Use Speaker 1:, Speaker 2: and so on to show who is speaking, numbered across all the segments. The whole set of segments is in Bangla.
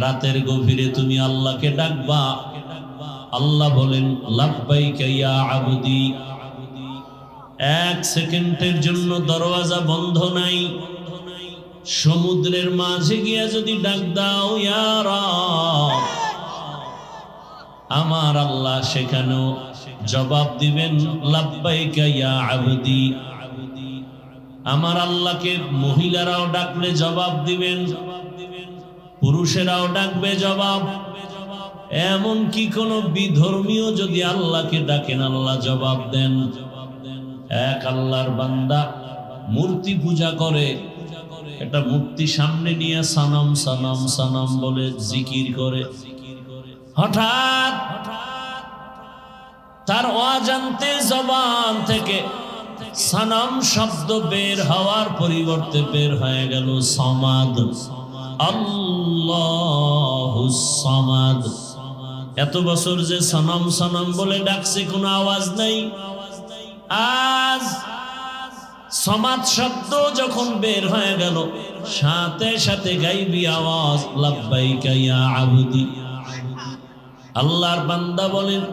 Speaker 1: রাতের গভীরে তুমি আল্লাহকে ডাকবা। আল্লাহ বলেন লাব্বাইকা ইয়া আবদি, এক সেকেন্ডের জন্য দরওয়াজা বন্ধ নাই। সমুদ্রের মাঝে গিয়া যদি ডাক দাও ইয়া রাব, আমার আল্লাহ সেখানেও জবাব দিবেন লাব্বাইকা ইয়া আবদি। আমার আল্লাহকে মহিলারাও ডাকলে জবাব দিবেন, পুরুষেরাও ডাকবে জবাব। এমন কি কোন বিধর্মীয় যদি আল্লাহকে ডাকেন আল্লাহ জবাব দেন। এক আল্লাহর বান্দা মূর্তি পূজা করে, একটা মূর্তি সামনে নিয়ে সানাম সানাম সানাম বলে জিকির করে, হঠাৎ তার অজান্তে জবান থেকে সানাম শব্দ বের হওয়ার পরিবর্তে বের হয়ে গেল সমাদ, আল্লাহুস সামাদ। এত বছর যে সনম সনম বলে ডাকছে কোনো আওয়াজ নাই, আজ সমাদ শব্দ যখন বের হয়ে গেল সাথে সাথে গাইবি আওয়াজ লাব্বাইকা ইয়া আবদি। আল্লাহর বান্দা বলেন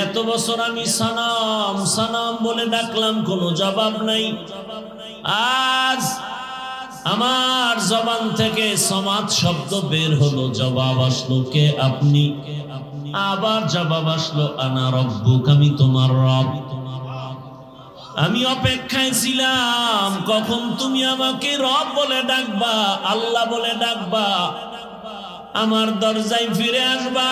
Speaker 1: এত বছর আমি সনম সনম বলে ডাকলাম কোনো জবাব নাই, আজ আমার জবান থেকে সমাদ শব্দ বের হলো, জবাব আসলো কে আপনি। আবার জবাব আসলো আনা রব্বুক, আমি তোমার রব। আমি অপেক্ষায় ছিলাম কখন তুমি আমাকে রব বলে ডাকবা, আল্লাহ বলে ডাকবা, আমার দরজায় ফিরে আসবা।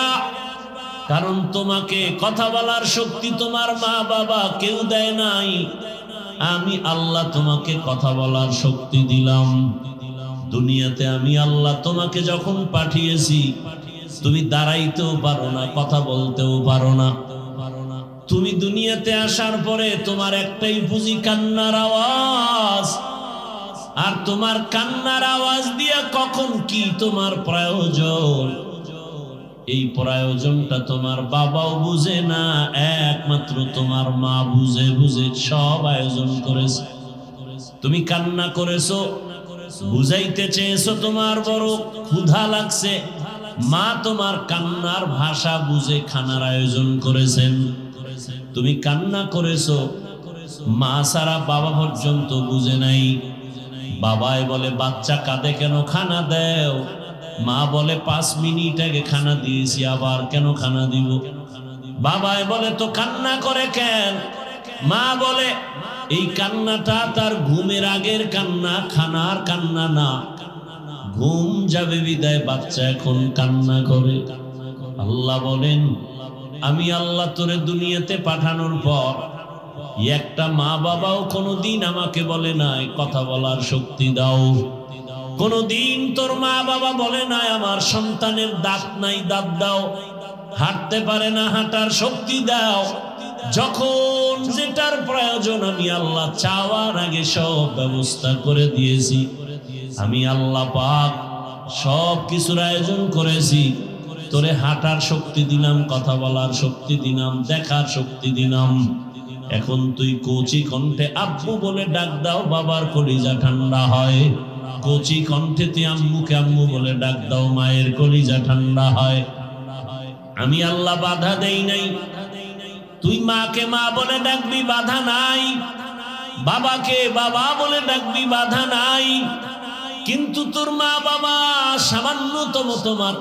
Speaker 1: কারণ তোমাকে কথা বলার শক্তি তোমার মা বাবা কেউ দেয় নাই, আমি আল্লাহ তোমাকে কথা বলার শক্তি দিলাম। দুনিয়াতে আমি আল্লাহ তোমাকে যখন পাঠিয়েছি তুমি দাঁড়াইতেও পারো না, কথা বলতেও পারো না। তুমি দুনিয়াতে আসার পরে তোমার একটাই পুঁজি কান্নার আওয়াজ, আর তোমার কান্নার আওয়াজ দিয়ে কখন কি তোমার প্রয়োজন, এই প্রয়োজনটা তোমার বাবাও বুঝে না, একমাত্র তোমার মা বুঝে বুঝে সব আয়োজন করেছে। তুমি কান্না করেছো, বুঝাইতে চেয়েছো তোমার বড় ক্ষুধা লাগছে, মা তোমার কান্নার ভাষা বুঝে খানার আয়োজন করেছেন। তুমি কান্না করেছো, মা সারা বাবা পর্যন্ত বুঝে নাই। বাবাই বলে বাচ্চা কাঁদে কেন, খানা দেও। মা বলে 5 মিনিট আগে খানা দিয়েছি, আবার কেন খানা দিব। বাবাই বলে তো কান্না করে কেন। মা বলে এই কান্নাটা তার ঘুমের আগের কান্না, খানার কান্না না। ঘুম যাবে বিদায় বাচ্চা এখন কান্না করে। আল্লাহ বলেন আমি আল্লাহ তোরে দুনিয়াতে পাঠানোর পর একটা মা বাবাও কোনোদিন আমাকে বলে নাই কথা বলার শক্তি দাও। কোনদিন তোর মা বাবা বলে নাই আমার সন্তানের দাঁত নাই, দাঁত দাও। হাঁটতে পারে না, হাঁটার শক্তি দাও। যখন যেটার প্রয়োজন আমি আল্লাহ চাওয়ার আগে সব ব্যবস্থা করে দিয়েছি। আমি আল্লাহ পাক সব কিছুর আয়োজন করেছি। তোরে হাঁটার শক্তি দিলাম, কথা বলার শক্তি দিলাম, দেখার শক্তি দিলাম। এখন তুই কচি কণ্ঠে আব্বু বলে ডাক দাও, বাবার কলিজা ঠান্ডা হয়। কচি কণ্ঠে তুই আম্মুকে আম্মু বলে ডাক দাও, মায়ের কলিজা ঠান্ডা হয়। আমি আল্লাহ বাধা দেই নাই। তুই মাকে মা বলে ডাকবি, বাধা নাই। বাবাকে বাবা বলে ডাকবি, বাধা নাই। কিন্তু তোর মা বাবা সামান্যতম তোমার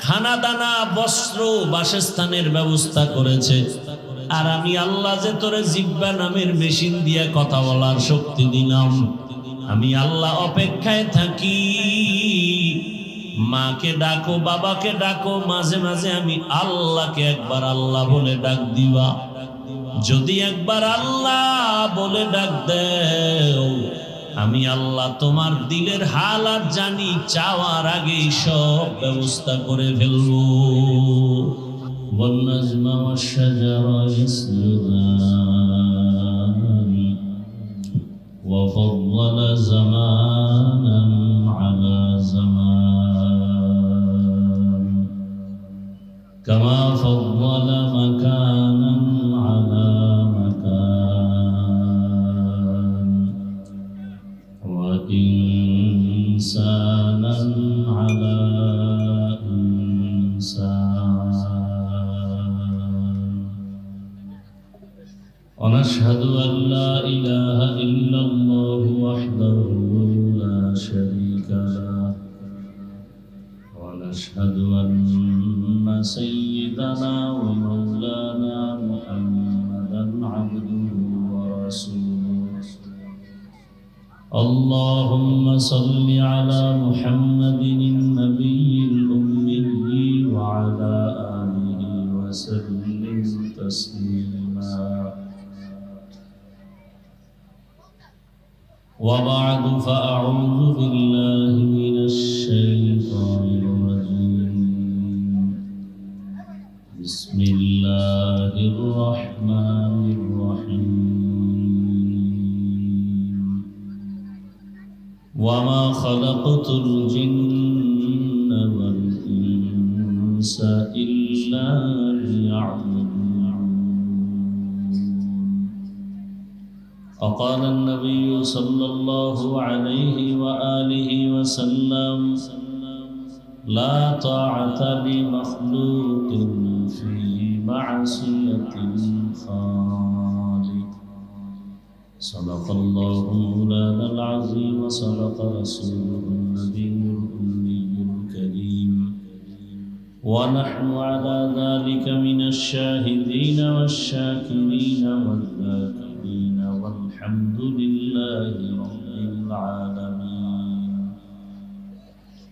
Speaker 1: খানা দানা বস্ত্র বাসস্থানের ব্যবস্থা করেছে, আর আমি আল্লাহ যে তোরে জিহ্বা নামের মেশিন দিয়ে কথা বলার শক্তি দিলাম। আমি আল্লাহ অপেক্ষায় থাকি। মাকে ডাকো, বাবাকে ডাকো, মাঝে মাঝে আমি আল্লাহকে একবার আল্লাহ বলে ডাক দিবা। যদি একবার আল্লাহ বলে ডাক দেও, আমি আল্লাহ তোমার দিলের হালাত জানি, চাওয়ার আগে সব ব্যবস্থা করে ফেলবো। والنجم والشجر يسجدان وفضل زمانا على زمان كما فضل مكانا على مكان وإنسانا على إنسان ونشهد أن لا إله إلا الله وحده لا شريك له ونشهد أن سيدنا ومولانا محمدا عبده ورسوله اللهم صل على محمد النبي الأمي وعلى آله وسلم تسليما وبعد فأعوذ بالله من الشيطان الرجيم بسم الله الرحمن الرحيم وما خلقت الجن والإنس إلا ليعبدون وقال النبي صلى الله عليه وآله وسلم لا طاعة لمخلوق في معصية الخالق صدق الله مولانا العظيم وصدق رسوله النبي الأمي الكريم ونحن على ذلك من الشاهدين والشاكرين والذاكرين والحمد لله رب العالمين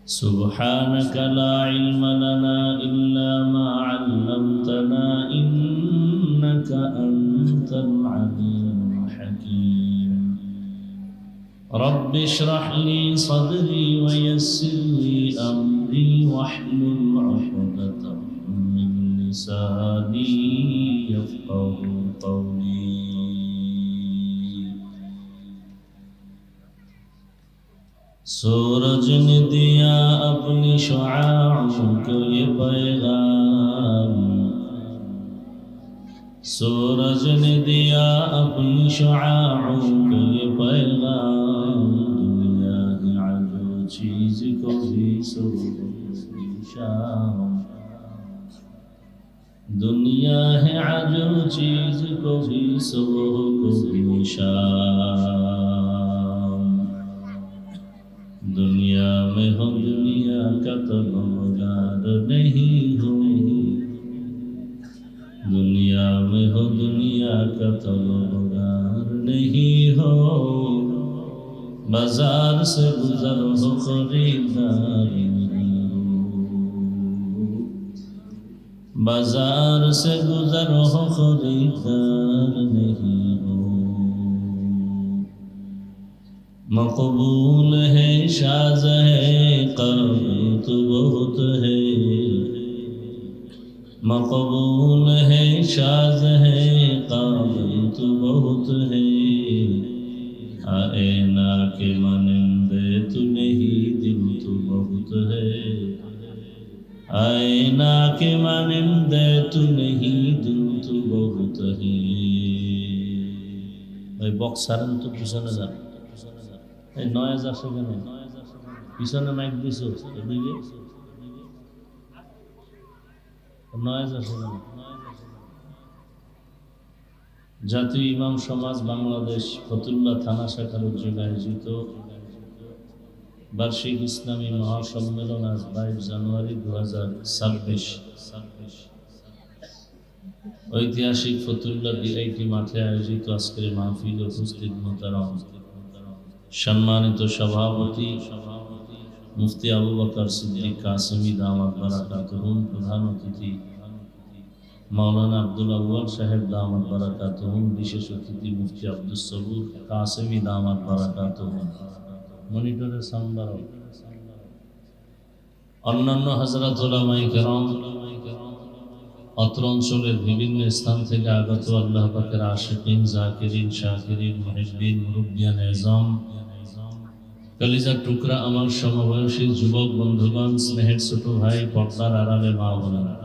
Speaker 1: سبحانك لا علم لنا إلا ما علمتنا إنك أنت العليم الحكيم رب اشرح لي صدري ويسر لي أمري واحلل عقدة من لساني يفقه قولي सूरज ने दिया अपनी शुआओं को ये पैगाम सूरज ने दिया अपनी शुआओं को ये पैगाम दुनिया है आजो चीज को भी सुबह शाम दुनिया है आजो चीज को भी सुबह को भी शाम दुनिया में हो दुनिया का तलबगार नहीं हो दुनिया में हो दुनिया का तलबगार नहीं हो बाजार से गुजर हो खरीदार नहीं हो बाजार से गुजर हो खरीदार नहीं हो मकबूल है शाज़ है काबिल तो बहुत है मकबूल है शाज़ है काबिल तो बहुत है आएना के मानिंदे तू नहीं दिल तो बहुत है आएना के मानिंदे तू नहीं दिल तो बहुत है भाई बॉक्स सारन तो पिछने जा এই 9000 সেকেন্ড পিছনে মাইক দিছো এদিকে 9000 সেকেন্ড জাতীয় ইমাম সমাজ বাংলাদেশ ফতুল্লাহ থানা শাখার উদ্যোগে আয়োজিত বার্ষিক ইসলামী মহাসম্মেলন আজ 22 জানুয়ারি 2026 ঐতিহাসিক ফতুল্লাহ ডিআইটি মাঠে আয়োজিত আজকের মাহফিল উপস্থিত মোহতারাম সম্মানিত সভাপতি মুফতি আবু বকর সিদ্দিক কাসেমি দামাত বারাকাতুহুম প্রধান অতিথি মাওলানা আব্দুল আউয়াল সাহেব দামাত বারাকাতুহুম বিশেষ অতিথি মুফতি আব্দুস সবুর কাসেমি দামাত বারাকাতুহুম মনিটরের সাউন্ড বাড়াও অন্যান্য হযরত উলামায়ে কেরাম অত্র অঞ্চলের বিভিন্ন স্থান থেকে আগত আল্লাহ পাকের আশিকিন জাকিরিন শাকিরিন মুহিব্বিন মুরব্বিয়ান এজাম কলিজার টুকরা আমার সমবয়সী যুবক বন্ধুগণ স্নেহের ছোট ভাই পর্দার আড়ালে মা বোনেরা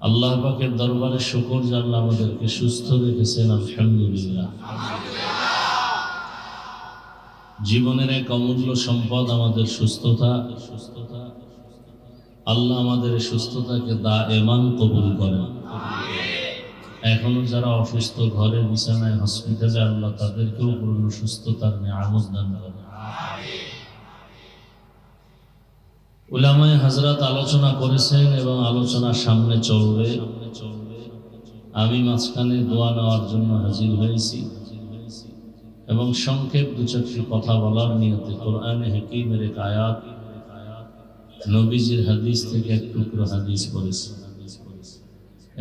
Speaker 1: আল্লাহ পাকের দরবারে শুকর যে আল্লাহ আমাদেরকে সুস্থ রেখেছেন আলহামদুলিল্লাহ জীবনের এক অমূল্য সম্পদ আমাদের সুস্থতা। আল্লাহ আমাদের সুস্থতাকে দায়েমান কবুল করেন। এখনো যারা অসুস্থ ঘরে বিছানায় হসপিটালে, আল্লাহ তাদেরকেও পূর্ণ সুস্থতার নিয়ামত দান করেন। উলামায়ে হযরত আলোচনা করেছেন এবং আলোচনা সামনে চলবে। আমি মাঝখানে দোয়া নেওয়ার জন্য হাজির হয়েছি এবং সংক্ষেপ দু চারটি কথা বলার নিয়তে কোরআনে হাকীমের এক আয়াত, নবীজির হাদিস থেকে এক টুকরো হাদিস পড়েছি।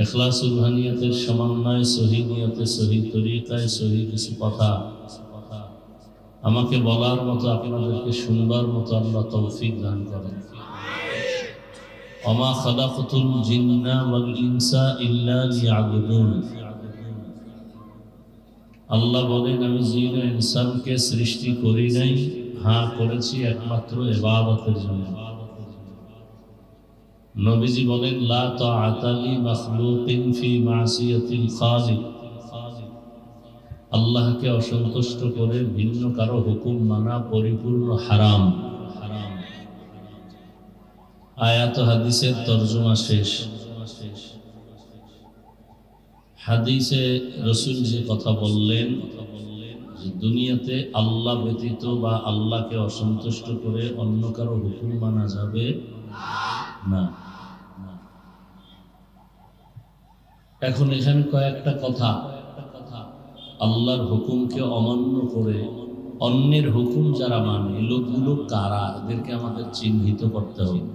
Speaker 1: ইখলাসুল হানিয়াতের সমন্বয়, সহি নিয়তে, সহি তরিকায়, সহি কিছু কথা আমাকে বলার মতো, আপনাদেরকে শুনবার মতো আল্লাহ তৌফিক দান করেন। ওমা খালাকতুল জিন্না ওয়াল ইনসা ইল্লা লিয়াবুদুন। আল্লাহ বলেন, আমি জিন ও ইনসানকে সৃষ্টি করি নাই, হ্যাঁ করেছি একমাত্র ইবাদতের জন্য। নবীজি বলেন, লা তাআতা লি মাখলুকিন ফি মাসিয়াতিল খালিক। আল্লাহকে অসন্তুষ্ট করে ভিন্ন কারো হুকুম মানা পরিপূর্ণ হারাম। আয়াত হাদিসের তরজমা শেষ। হাদিসে রাসূল যে কথা বললেন যে দুনিয়াতে আল্লাহ ব্যতীত বা আল্লাহকে অসন্তুষ্ট করে অন্য কারো হুকুম মানা যাবে না। এখন এখানে কয়েকটা কথা, আল্লাহর হুকুমকে অমান্য করে অন্যের হুকুম যারা মানে, এই লোকগুলো কারা, এদেরকে আমাদের চিহ্নিত করতে হবে।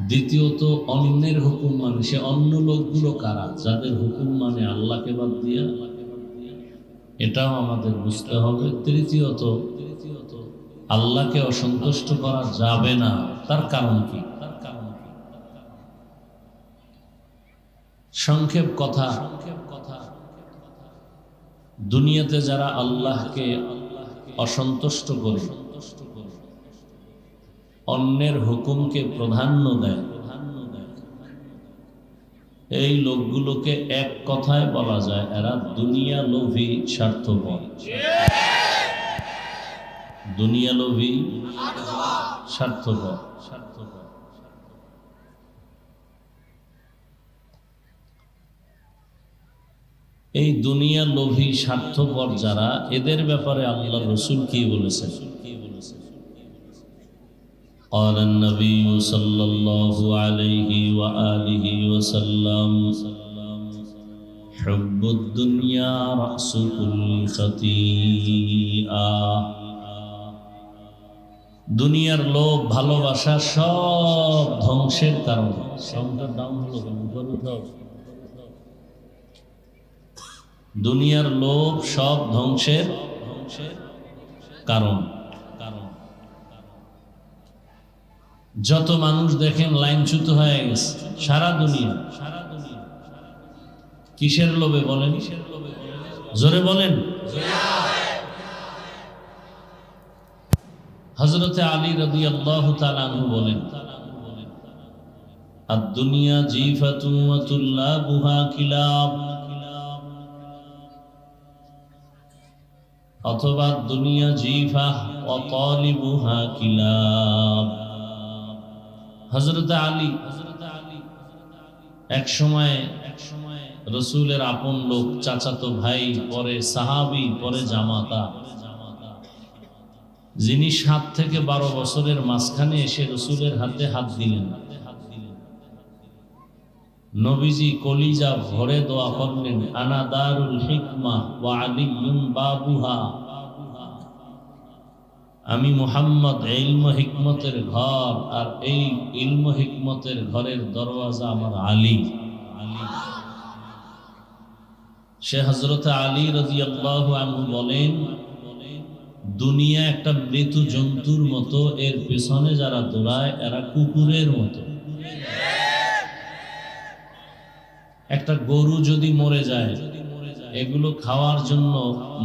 Speaker 1: দ্বিতীয়ত, অন্যের হুকুম মানে সে অন্য লোকগুলো কারা, যাদের হুকুম মানে আল্লাহকে বাদ দিয়া, এটাও আমাদের বুঝতে হবে। তৃতীয়ত, আল্লাহকে অসন্তুষ্ট করা যাবে না, তার কারণ কি? সংক্ষেপ কথা, দুনিয়াতে যারা আল্লাহকে অসন্তুষ্ট করে অন্যের হুকুমকে প্রাধান্য দেয়, এই লোকগুলোকে এক কথায় বলা যায় এরা দুনিয়া লোভী, স্বার্থপর। দুনিয়া লোভী, স্বার্থপর। এই দুনিয়া লোভী, স্বার্থপর যারা, এদের ব্যাপারে আল্লাহর রাসূল কি বলেছেন? قال النبي صلى الله عليه وآله وسلم حب الدنيا رأس كل خطيئة। দুনিয়ার লোভ, ভালোবাসা সব ধ্বংসের কারণ। সাউন্ডের ডাউন হলো কেন? উপরে উঠাও। দুনিয়ার লোভ সব ধ্বংসের কারণ। যত মানুষ দেখেন লাইনচ্যুত হয়ে গেছে সারা দুনিয়া, কিসের লোভে বলেন? জোরে বলেন। হযরতে আলী রাদিয়াল্লাহু তাআলা আনহু বলেন, আদ-দুনিয়া জিফাতুন ওয়া তুল্লাবুহা কিলাব। অথবা দুনিয়া জিফা ওয়া তালিবুহা কিলাব। হযরত আলী এক সময় রাসূলের আপন লোক, চাচাতো ভাই, পরে সাহাবী, পরে জামাতা, যিনি 7 থেকে 12 বছরের মাঝখানে এসে রাসূলের হাতে হাত দিলেন। নবীজি কলিজা ভরে দোয়া করলেন, আনা দারুল হিকমা ওয়া আলিয়্যুন বাবুহা। আমি মুহাম্মদ ইলম হিকমতের ঘর, আর এই ইলম হিকমতের ঘরের দরওয়াজা আমার আলী। সে হযরত আলী রাদিয়াল্লাহু আনহু বলেন, দুনিয়া একটা মৃত জন্তুর মতো, এর পেছনে যারা দৌড়ায় এরা কুকুরের মতো। একটা গরু যদি মরে যায়, এগুলো খাওয়ার জন্য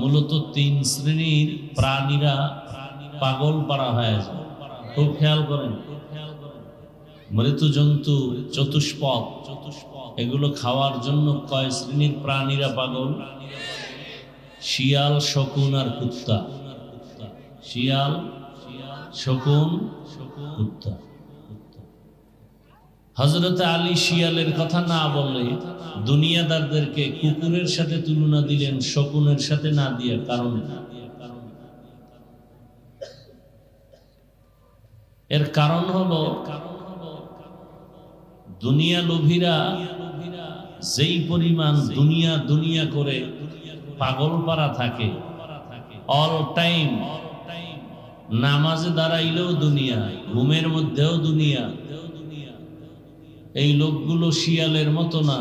Speaker 1: মূলত 3 শ্রেণীর প্রাণীরা পাগল পারা হয়ে যায়। খুব খেয়াল করেন, মৃত জন্তু চতুষ্পদ, এগুলো খাওয়ার জন্য কয় শ্রেণীর প্রাণীরা পাগল? শিয়াল, শকুন আর কুত্তা। শিয়াল, শকুন, কুত্তা। হযরতে আলী শিয়ালের কথা না বললে দুনিয়াদারদেরকে কুকুরের সাথে তুলনা দিলেন, শকুনের সাথে না দিয়ে। কারণ এর কারণ হলো দুনিয়া লোভীরা যেই পরিমাণ দুনিয়া দুনিয়া করে পাগল পারা থাকে, অল টাইম নামাজে দাঁড়াইলেও দুনিয়া, ঘুমের মধ্যেও দুনিয়া। এই লোকগুলো শিয়ালের মতো না,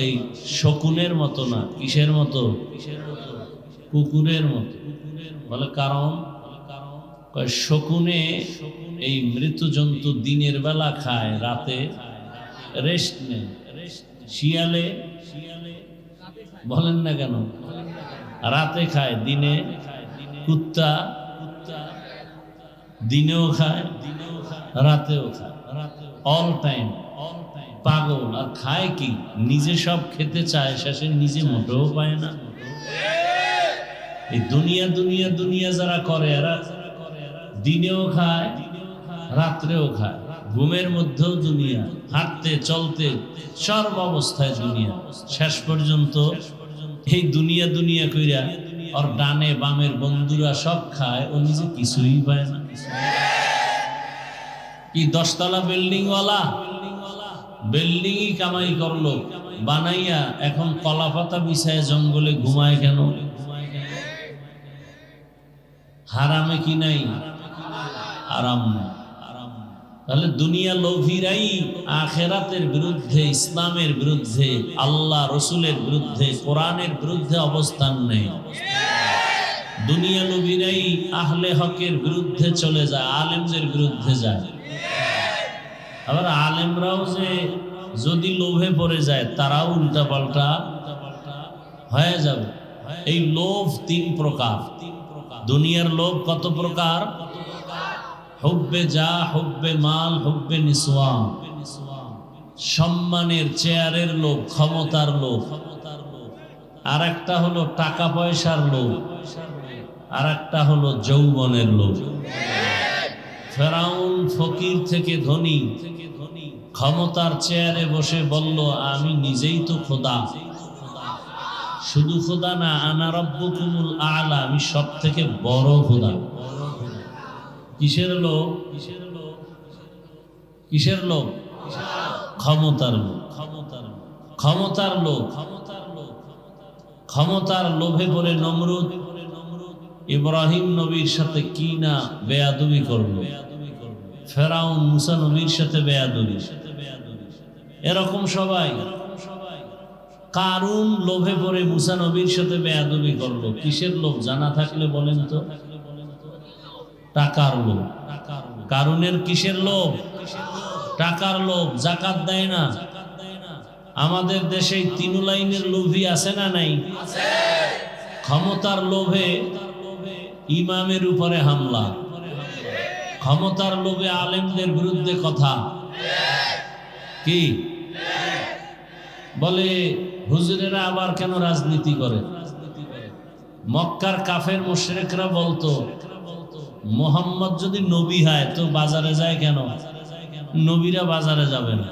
Speaker 1: এই শকুনের মতো না। কিসের মতো? কুকুরের মতো। বলে কারণ শকুনে এই মৃত জন্তু দিনের বেলা খায়, রাতে রেস্ট নেয়। শিয়ালে বলেন না কেন? রাতে খায়, দিনে। কুত্তা দিনেও খায়, রাতেও খায়, অল টাইম পাগল। আর খায় কি? নিজে সব খেতে চায়, শেষে নিজে মোটেও পায় না। এই দুনিয়া দুনিয়া দুনিয়া যারা করে, এরা দিনেও খায়, রাত্রেও খায়, ঘুমের মধ্যেও দুনিয়া, হাঁটতে চলতে সর্ব অবস্থায় দুনিয়া। শেষ পর্যন্ত এই দুনিয়া দুনিয়া কইরা ওর ডানে বামের বন্ধুরা সব খায়, ও নিজে কিছুই পায় না। কি 10 তলা বিল্ডিং ওয়ালা বিল্ডিংই কামাই করলো বানাইয়া, এখন কলা পাতা বিছায় জঙ্গলে ঘুমায় কেন? হারামে কি নাই? আরাম নাই। তাহলে দুনিয়া লোভীরাই আখেরাতের বিরুদ্ধে, ইসলামের বিরুদ্ধে, আল্লাহ রসুলের বিরুদ্ধে, কোরআনের বিরুদ্ধে অবস্থান নেই। দুনিয়া লোভীরাই আহলে হকের বিরুদ্ধে চলে যায়, আলেমদের বিরুদ্ধে যায়। আবার আলেমরাও যে যদি লোভে পড়ে যায়, তারাও উল্টা পাল্টা হয়ে যাবে। এই লোভ 3 প্রকার। দুনিয়ার লোভ কত প্রকার? হুব্বে যা, হুব্বে মাল, হুব্বে নিসওয়ান। সম্মানের, চেয়ারের লোভ, ক্ষমতার লোভ। আর একটা হলো টাকা পয়সার লোভ, আর একটা হলো যৌবনের লোভ। ফেরাউন ফকির থেকে ধনী, ক্ষমতার চেয়ারে বসে বলল, আমি নিজেই তো খোদা। শুধু খোদা না, আনা রাব্বুকুমুল আ'লা, আমি সব থেকে বড় খোদা। কিসের লোভ? কিসের লোভ? ক্ষমতার লোভ। ক্ষমতার লোভ। ক্ষমতার লোভে পড়ে নমরুদ ইব্রাহিম নবীর সাথে কি না বেয়াদবি করলো। ফেরাউন মুসা নবীর সাথে বেয়াদবি। এরকম সবাই। কারুন লোভে পড়ে মুসা নবীর সাথে বেয়াদবি করলো। কিসের লোভ জানা থাকলে বলেন তো? টাকার লোভ। কারুনের কিসের লোভ? টাকার লোভ। যাকাত দেয় না। আমাদের দেশে 3 লাইনের লোভী আছে না নাই? ক্ষমতার লোভে ইমামের উপরে হামলা, ক্ষমতার লোভে আলেমদের বিরুদ্ধে কথা। কি বলে? হুজুরেরা আবার কেন রাজনীতি করে? মক্কার কাফের মুশরিকরা বলতো, মোহাম্মদ যদি নবী হয় তো বাজারে যায় কেন? নবীরা বাজারে যাবে না।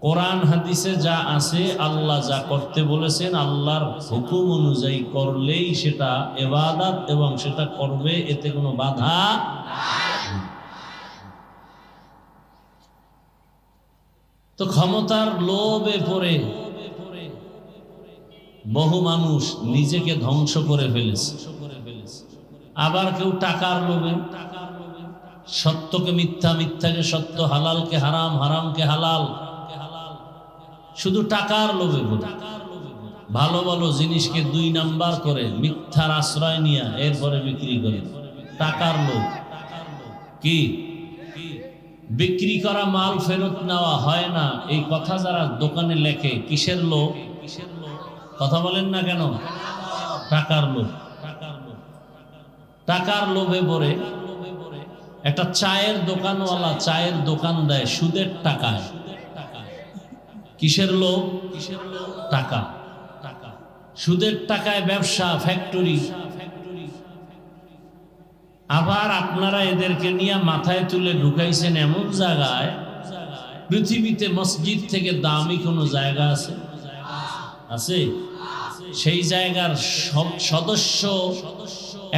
Speaker 1: কোরআন হাদিসে যা আছে, আল্লাহ যা করতে বলেছেন, আল্লাহর হুকুম অনুযায়ী করলেই সেটা ইবাদত, এবং সেটা করবে, এতে কোনো বাধা। তো ক্ষমতার লোভে পড়ে বহু মানুষ নিজেকে ধ্বংস করে ফেলেছে। আবার কেউ টাকার লোভে সত্যকে মিথ্যা, মিথ্যাকে সত্য, হালালকে হারাম, হারামকে হালাল, শুধু টাকার লোভে পড়ে ভালো ভালো জিনিসকে 2 নাম্বার করে মিথ্যার আশ্রয় নিয়ে এরপরে বিক্রি করে। টাকার লোভ। কি বিক্রি করা মাল ফেরত নেওয়া হয় না, এই কথা যারা দোকানে লেখে, কিসের লোভ? কথা বলেন না কেন? টাকার লোভ। টাকার লোভে পড়ে একটা চায়ের দোকানওয়ালা চায়ের দোকান দেয় সুদের টাকায়। কিসের লোভ? টাকা। সুদের টাকায় ব্যবসা, ফ্যাক্টরি। আবার আপনারা এদেরকে নিয়ে মাথায় তুলে ঢুকাইছেন এমন জায়গায়, পৃথিবীতে মসজিদ থেকে দামি কোনো জায়গা আছে? আছে? সেই জায়গার সব সদস্য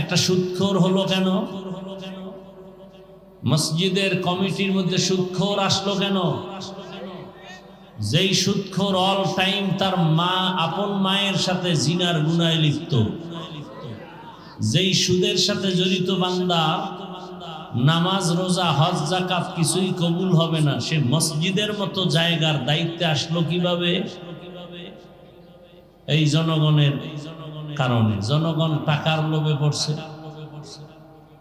Speaker 1: একটা সুদখোর হলো কেন? মসজিদের কমিটির মধ্যে সুদখোর আসলো কেন? যেই সুদখোর অল টাইম তার মা, আপন মায়ের সাথে জিনার গুনায় লিপ্ত, যেই সুদের সাথে জড়িত বান্দা নামাজ, রোজা, হজ, যাকাত কিছুই কবুল হবে না, সে মসজিদের মতো জায়গার দায়িত্বে আসলো কিভাবে? এই জনগণের কারণে। জনগণ টাকার লোভে পড়ছে,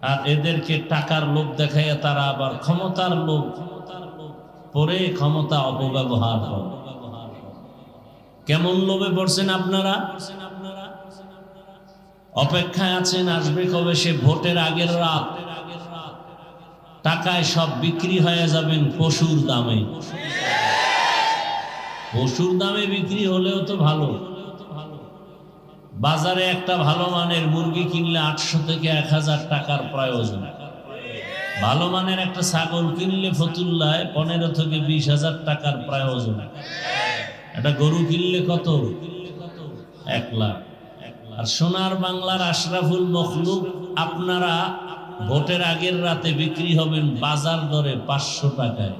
Speaker 1: আর এদেরকে টাকার লোভ দেখাইয়া তারা আবার ক্ষমতার লোভ পরে ক্ষমতা অপব্যবহার করে। কেমন লোভে পড়ছেন আপনারা? অপেক্ষায় আছেন আসবে কবে সে ভোটের আগের রাত, টাকায় সব বিক্রি হয়ে যাবেন পশুর দামে। পশুর দামে বিক্রি হলেও তো ভালো। বাজারে একটা ভালো মানের মুরগি কিনলে 800 থেকে 1000 টাকার প্রয়োজন। ভালো মানের একটা ছাগল কিনলে ফতুল্লায় 15 থেকে 20,000 টাকার প্রয়োজন। একটা গরু কিনলে কত? 1 লাখ। আর সোনার বাংলার আশরাফুল মখলুক আপনারা ভোটের আগের রাতে বিক্রি হবেন বাজার দরে 500 টাকায়।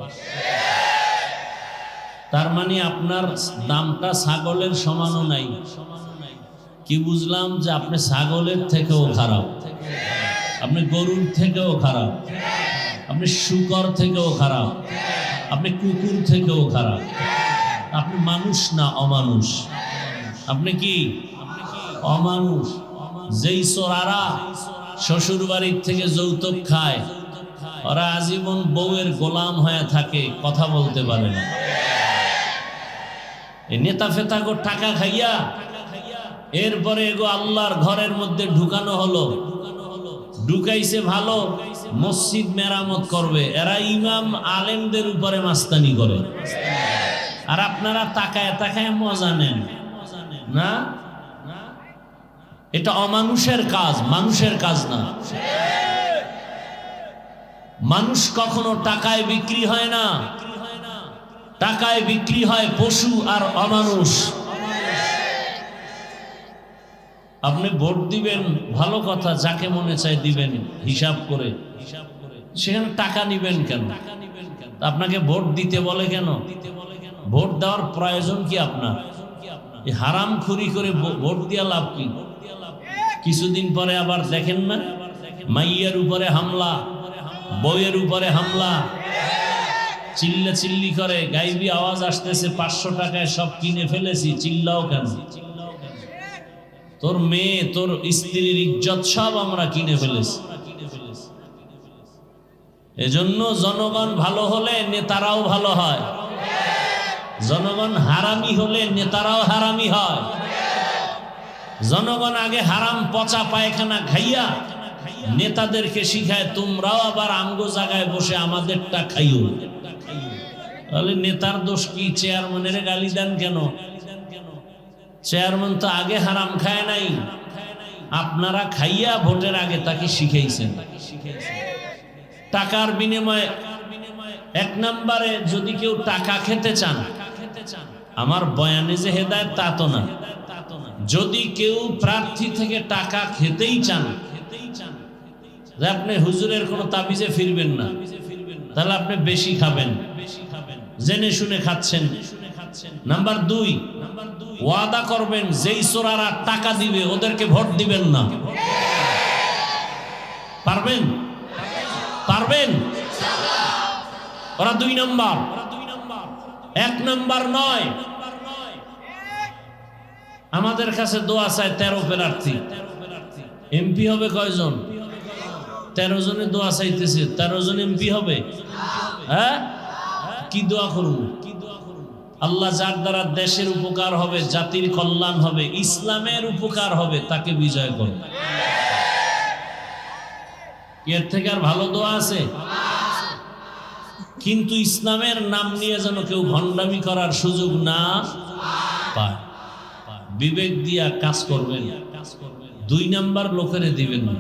Speaker 1: তার মানে আপনার দামটা ছাগলের সমানও নাই। কি বুঝলাম? যে আপনি ছাগলের থেকেও খারাপ, আপনি গরুর থেকেও খারাপ, আপনি শূকর থেকেও খারাপ, আপনি কুকুর থেকেও খারাপ। আপনি মানুষ না অমানুষ। আপনি কি? অমানুষ। যেই চোরারা শ্বশুর বাড়ির থেকে যৌতুক খায়, ওরা আজীবন বউয়ের গোলাম হয়ে থাকে, কথা বলতে পারে না। এই নেতা ফেতা গো টাকা খাইয়া এরপরে এগো আল্লাহর ঘরের মধ্যে ঢুকানো হলো। ঢুকাইছে ভালো, মসজিদ মেরামত করবে, এরা ইমাম আলেমদের উপরে মাস্তানি করে। আর আপনারা তাকায় তাকায় মজা নেন না। এটা অমানুষের কাজ, মানুষের কাজ না। মানুষ কখনো টাকায় বিক্রি হয় না, টাকায় বিক্রি হয় পশু আর অমানুষ। আপনি ভোট দিবেন ভালো কথা, যাকে মনে চায় দিবেন হিসাব করে, সেখানে টাকা নিবেন কেন? আপনাকে ভোট দিতে বলে কেন? ভোট দেওয়ার প্রয়োজন কি আপনার? হারাম খুরি করে ভোট দিয়া লাভ কি? কিছুদিন পরে আবার দেখেন না, মাইয়ের উপরে হামলা, বউয়ের উপরে হামলা, চিল্লা চিল্লি করে, গাইবি আওয়াজ আসতেছে 500 টাকায় সব কিনে ফেলেছি, চিল্লাও কেন? তোর মেয়ে, তোর স্ত্রীর ইজ্জত সব আমরা কিনে ফেলেছি। এজন্য জনগণ ভালো হলে নেতারাও ভালো হয়, জনগণ হারামি হলে নেতারাও হারামি হয়। জনগণ আগে হারাম পচা পায়খানা খাইয়া নেতাদেরকে শিখায়, তোমরাও আবার আমগো জায়গায় বসে আমাদেরটা খাইও। তাহলে নেতার দোষ কি? চেয়ারম্যানের গালি দেন কেন? চেয়ারম্যান তো আগে হারাম খায় নাই, আপনারা খাইয়া ভোটের আগে তাকে শিখাইছেন। টাকার বিনিময়ে 1 নম্বরে যদি কেউ টাকা খেতে চান, আমার বয়ানে যে হেদায়েত তা তো না। যদি কেউ প্রার্থী থেকে টাকা খেতেই চান, যে আপনি হুজুরের কোনো তাবিজে ফিরবেন না, তাহলে আপনি বেশি খাবেন, জেনে শুনে খাচ্ছেন। নাম্বার 2, ওয়াদা করবেন যেই চোরারা টাকা দিবে ওদেরকে ভোট দিবেন না। পারবেন? পারবেন? ওরা 2 নম্বর, 1 নম্বর নয়। আমাদের কাছে দোয়া চায় 13 প্রার্থী, এমপি হবে কয়জন? 13 জনে দোয়া চাইতেছে, 13 জন এমপি হবে? হ্যাঁ, কি দোয়া করব? আল্লাহ যার দ্বারা দেশের উপকার হবে, জাতির কল্যাণ হবে, ইসলামের উপকার হবে, তাকে বিজয় করবে। এর থেকে আর ভালো দোয়া আছে? কিন্তু ইসলামের নাম নিয়ে যেন কেউ ভণ্ডামি করার সুযোগ না পায়। বিবেক দিয়া কাজ করবেন। 2 নাম্বার লোকেরে দিবেন না।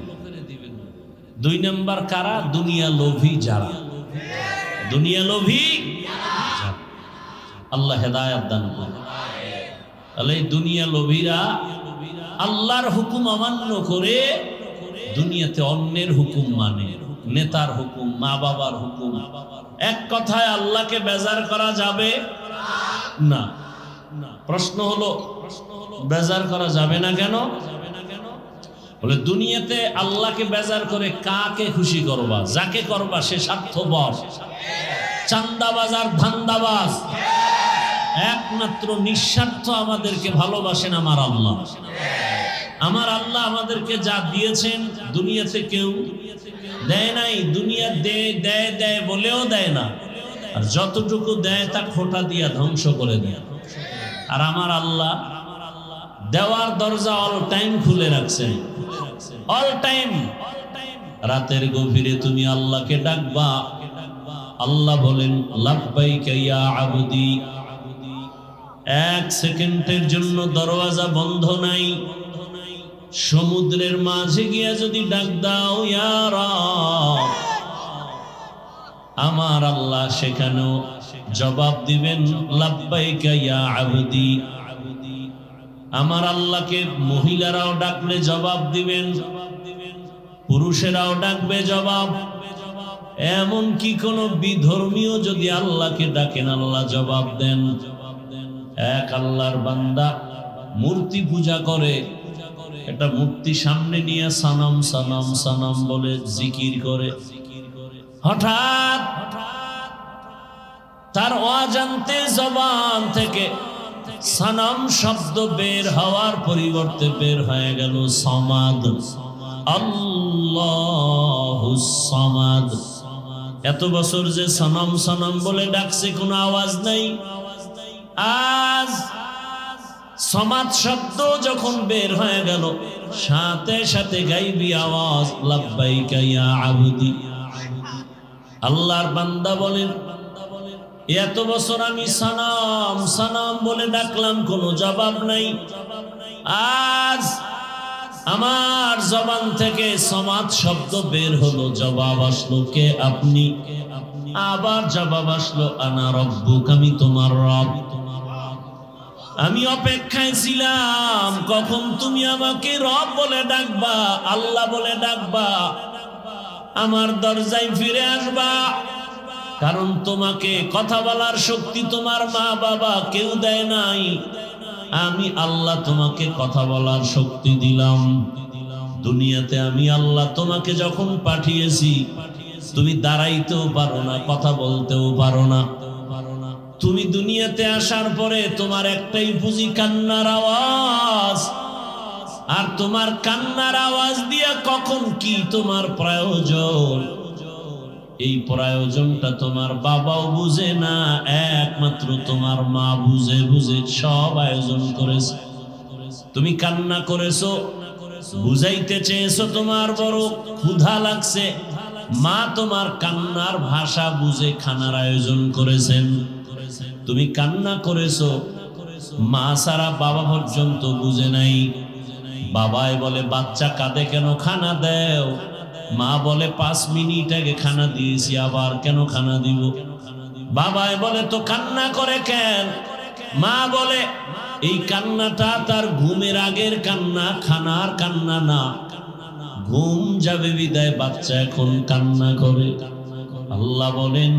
Speaker 1: 2 নাম্বার কারা? দুনিয়া লোভী যারা, দুনিয়া লোভী যারা। আল্লাহ হেদায়েত দান করুন। তাহলে এই দুনিয়া লোভীরা আল্লাহর হুকুম অমান্য করে দুনিয়াতে অন্যের হুকুম মানে, নেতার হুকুম, মা বাবার হুকুম। এক কথায় আল্লাহকে বেজার করা যাবে না। প্রশ্ন হলো বেজার করা যাবে না কেন? বলে দুনিয়াতে আল্লাহকে বেজার করে কাকে খুশি করবা? যাকে করবা সে স্বার্থপর, চান্দাবাজ আর ধান্দাবাজ। একমাত্র নিঃস্বার্থ আমাদেরকে ভালোবাসেন আমার আল্লাহ। আমার আল্লাহ আমাদেরকে যা দিয়েছেন দুনিয়াতে কেউ দেয় নাই। দুনিয়া দেয় বলেও দেয় না, আর যতটুকু দেয় তা খোঁটা দিয়া ধ্বংস করে দেয়। আর আমার আল্লাহ দেওয়ার দরজা অল টাইম খুলে রাখছেন, অল টাইম। রাতের গভীরে তুমি আল্লাহকে ডাকবা, আল্লাহ বলেন লাব্বাইকা ইয়া আবদি। 1 সেকেন্ডের জন্য দরওয়াজা বন্ধ নাই। সমুদ্রের মাঝে গিয়া যদি ডাক দাও ইয়া রাব, আমার আল্লাহ সেখানেও জবাব দিবেন লাব্বাইকা ইয়া আবদি। আমার আল্লাহকে মহিলারাও ডাকলে জবাব দিবেন, পুরুষেরাও ডাকবে জবাব। এমন কি কোন বিধর্মীয় যদি আল্লাহকে ডাকেন আল্লাহ জবাব দেন। এক আল্লাহর বান্দা মূর্তি পূজা করে, একটা মূর্তি সামনে নিয়ে সানাম সানাম সানাম বলে জিকির করে। হঠাৎ তার অজান্তে জবান থেকে সানাম শব্দ বের হওয়ার পরিবর্তে বের হয়ে গেল সমাদ, আল্লাহুস সামাদ। এত বছর যে সানাম সানাম বলে ডাকছে কোনো আওয়াজ নাই, আজ সমাদ শব্দ যখন বের হয়ে গেল সাথে সাথে গাইবি আওয়াজ লাব্বাইকা ইয়া আবদি। আল্লাহর বান্দা বলেন এত বছর আমি সানাম সানাম বলে ডাকলাম, কোনো জবাব নাই। আজ আমার জবান থেকে সমাদ শব্দ বের হলো, জবাব আসলো কে আপনি। আবার জবাব আসলো আনা রব্বুক, আমি তোমার রব। আমি অপেক্ষায় ছিলাম কখন তুমি আমাকে রব বলে ডাকবা, আল্লাহ বলে ডাকবা, আমার দরজায় ফিরে আসবা। কারণ তোমাকে কথা বলার শক্তি তোমার মা বাবা কেউ দেয় নাই, আমি আল্লাহ তোমাকে কথা বলার শক্তি দিলাম। দুনিয়াতে আমি আল্লাহ তোমাকে যখন পাঠিয়েছি তুমি দাঁড়াইতেও পারো না, কথা বলতেও পারো না। তুমি দুনিয়াতে আসার পরে তোমার একটাই পুঁজি কান্নার আওয়াজ। আর তোমার কান্নার আওয়াজ দিয়া কখন কি তোমার প্রয়োজন, এই প্রয়োজনটা তোমার বাবাও বুঝে না, একমাত্র তোমার মা বুঝে বুঝে সব আয়োজন করেছে। তুমি কান্না করেছো, বুঝাইতে চেয়েছো তোমার বড় ক্ষুধা লাগছে, মা তোমার কান্নার ভাষা বুঝে খানার আয়োজন করেছেন। তুমি কান্না করেছো, মা সারা বাবা পর্যন্ত বুঝে নাই। বাবাই বলে বাচ্চা কাঁদে কেন, খানা দেও। মা বলে 5 মিনিট আগে খানা দিয়েছি, আবার কেন খানা দিব। বাবাই বলে তো কান্না করে কেন। মা বলে এই কান্নাটা তার ঘুমের আগের কান্না, খানার কান্না না। ঘুম যাবে বিদায় বাচ্চা এখন কান্না করে। আল্লাহ বলেন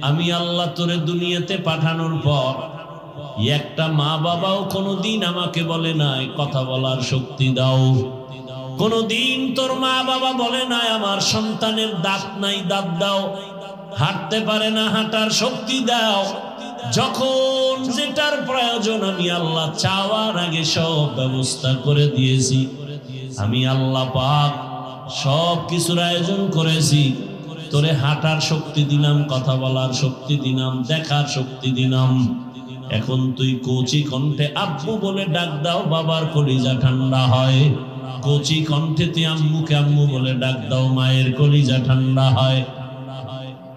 Speaker 1: আমি আল্লাহ তোরে দুনিয়াতে পাঠানোর পর একটা মা বাবাও কোনোদিন আমাকে বলে নাই কথা বলার শক্তি দাও। কোনোদিন তোর মা বাবা বলে নাই আমার সন্তানের দাঁত নাই, দাঁত দাও। হাঁটতে পারে না, হাঁটার শক্তি দাও। যখন যেটার প্রয়োজন আমি আল্লাহ চাওয়ার আগে সব ব্যবস্থা করে দিয়েছি। আমি আল্লাহ পাক সব কিছুর আয়োজন করেছি। তোরে হাঁটার শক্তি দিলাম, কথা বলার শক্তি দিলাম, দেখার শক্তি দিলাম। এখন তুই কচি কণ্ঠে আব্বু বলে ডাক দাও, বাবার কলিজা ঠান্ডা হয়। কচি কণ্ঠে তুই আম্মুকে আম্মু বলে ডাক দাও, মায়ের কলিজা ঠান্ডা হয়।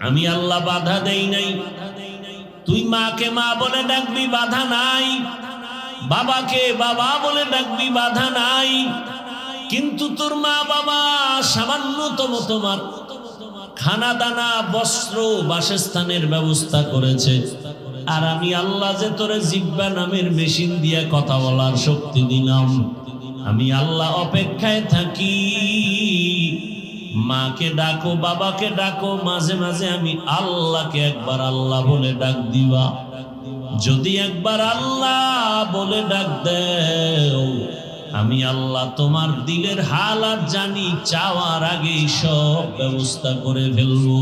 Speaker 1: আমি আল্লাহ বাধা দেই নাই, তুই মাকে মা বলে ডাকবি, বাধা নাই। বাবাকে বাবা বলে ডাকবি, বাধা নাই, কিন্তু তোর মা বাবা সামান্যতম তোমার খানা দানা বস্ত্র বাসস্থানের ব্যবস্থা করেছে, আর আমি আল্লাহ যে তোরে জিহ্বা নামের মেশিন দিয়ে কথা বলার শক্তি দিলাম, আমি আল্লাহ অপেক্ষায় থাকি। মাকে ডাকো, বাবাকে ডাকো, মাঝে মাঝে আমি আল্লাহকে একবার আল্লাহ বলে ডাক দিবা। যদি একবার আল্লাহ বলে ডাক দেও, আমি আল্লাহ তোমার দিলের হালাত জানি, চাওয়ার আগেই সব ব্যবস্থা করে ফেলবো।